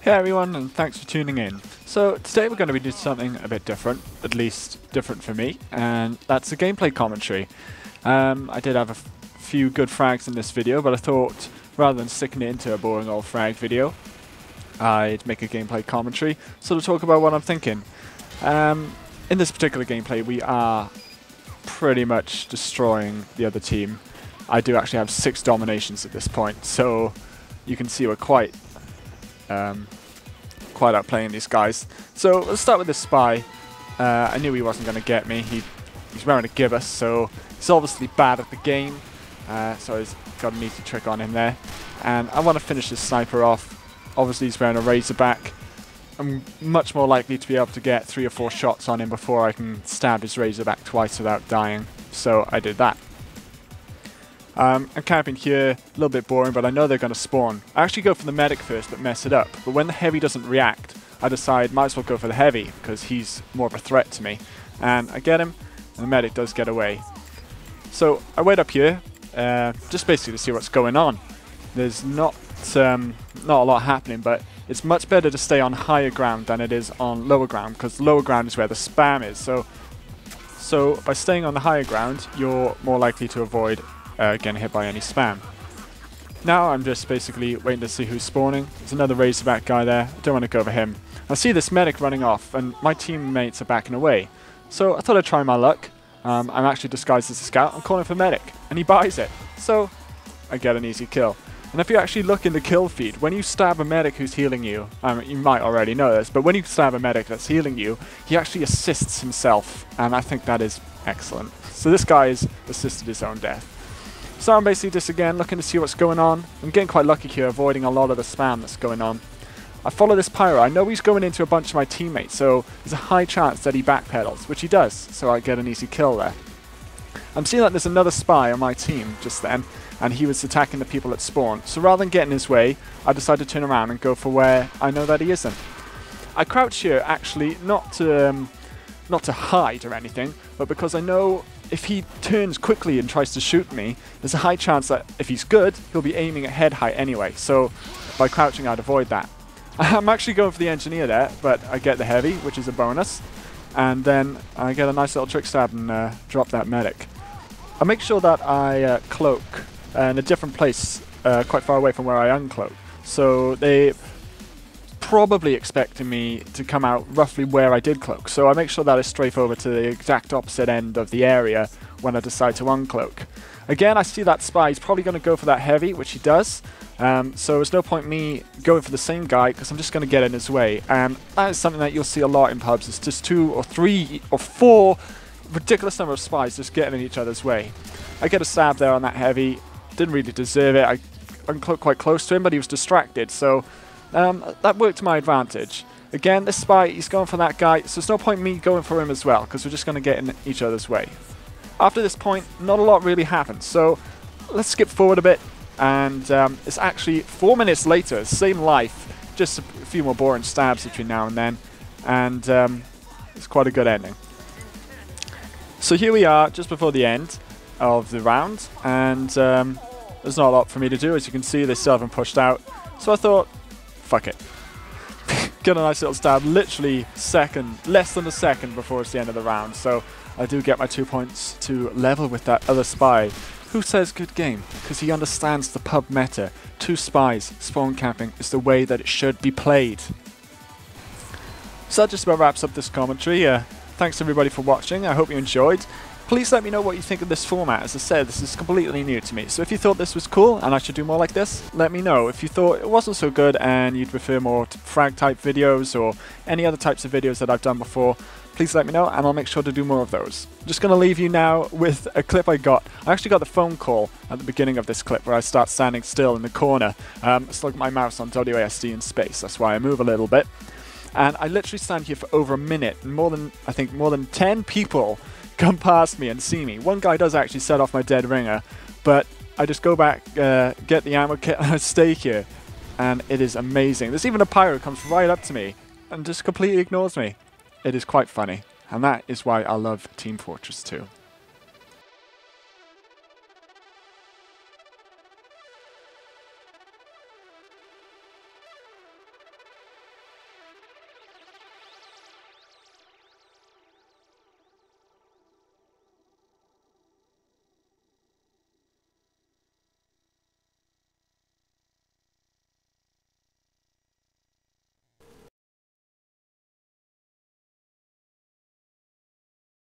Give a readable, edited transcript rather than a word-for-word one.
Hey everyone, and thanks for tuning in. So today we're going to be doing something a bit different, at least different for me, and that's a gameplay commentary. I did have a few good frags in this video, but I thought rather than sticking it into a boring old frag video, I'd make a gameplay commentary, sort of talk about what I'm thinking. In this particular gameplay, we are pretty much destroying the other team. I do actually have 6 dominations at this point, so you can see we're quite outplaying these guys. So let's start with this spy. I knew he wasn't going to get me. He's wearing a gibbous, so he's obviously bad at the game. So he's got an easy trick on him there. And I want to finish this sniper off. Obviously he's wearing a razorback. I'm much more likely to be able to get 3 or 4 shots on him before I can stab his razorback twice without dying. So I did that. I'm camping here, a little bit boring, but I know they're going to spawn. I actually go for the medic first, but mess it up. But when the heavy doesn't react, I decide might as well go for the heavy, because he's more of a threat to me. And I get him, and the medic does get away. So I wait up here, just basically to see what's going on. There's not a lot happening, but it's much better to stay on higher ground than it is on lower ground, because lower ground is where the spam is. So by staying on the higher ground, you're more likely to avoid getting hit by any spam. Now I'm just basically waiting to see who's spawning. There's another razorback guy there. I don't want to go for him. I see this medic running off, and my teammates are backing away. So I thought I'd try my luck. I'm actually disguised as a scout. I'm calling for medic, and he buys it. So I get an easy kill. And if you actually look in the kill feed, when you stab a medic who's healing you, you might already know this, but when you stab a medic that's healing you, he actually assists himself, and I think that is excellent. So this guy has assisted his own death. So I'm basically just again looking to see what's going on. I'm getting quite lucky here, avoiding a lot of the spam that's going on. I follow this pyro. I know he's going into a bunch of my teammates, so there's a high chance that he backpedals, which he does, so I get an easy kill there. I'm seeing that there's another spy on my team just then, and he was attacking the people at spawn. So rather than get in his way, I decided to turn around and go for where I know that he isn't. I crouch here actually not to hide or anything, but because I know if he turns quickly and tries to shoot me, there's a high chance that if he's good, he'll be aiming at head height anyway. So by crouching, I'd avoid that. I'm actually going for the engineer there, but I get the heavy, which is a bonus. And then I get a nice little trick stab and drop that medic. I make sure that I cloak in a different place, quite far away from where I uncloak. So they probably expecting me to come out roughly where I did cloak. So I make sure that I strafe over to the exact opposite end of the area when I decide to uncloak. Again, I see that spy. He's probably going to go for that heavy, which he does. So there's no point me going for the same guy, because I'm just going to get in his way. And that is something that you'll see a lot in pubs. It's just 2 or 3 or 4 ridiculous number of spies just getting in each other's way. I get a stab there on that heavy. Didn't really deserve it. I uncloaked quite close to him, but he was distracted. So that worked to my advantage. Again, this spy, he's going for that guy, so there's no point me going for him as well, because we're just going to get in each other's way. After this point, not a lot really happens, so let's skip forward a bit, and it's actually 4 minutes later, same life, just a few more boring stabs between now and then, and it's quite a good ending. So here we are, just before the end of the round, and there's not a lot for me to do. As you can see, they still haven't pushed out, so I thought, fuck it. Get a nice little stab, literally less than a second before it's the end of the round. So I do get my 2 points to level with that other spy, who says good game, because he understands the pub meta. 2 spies, spawn camping is the way that it should be played. So that just about wraps up this commentary. Thanks everybody for watching, I hope you enjoyed. Please let me know what you think of this format. As I said, this is completely new to me. So if you thought this was cool and I should do more like this, let me know. If you thought it wasn't so good and you'd prefer more frag type videos or any other types of videos that I've done before, please let me know and I'll make sure to do more of those. I'm just going to leave you now with a clip I got. I actually got the phone call at the beginning of this clip where I start standing still in the corner. It's like my mouse on WASD in space. That's why I move a little bit. And I literally stand here for over a minute, and I think more than 10 people come past me and see me. One guy does actually set off my dead ringer, but I just go back, get the ammo kit, and I stay here. And it is amazing. There's even a pyro who comes right up to me and just completely ignores me. It is quite funny. And that is why I love Team Fortress 2.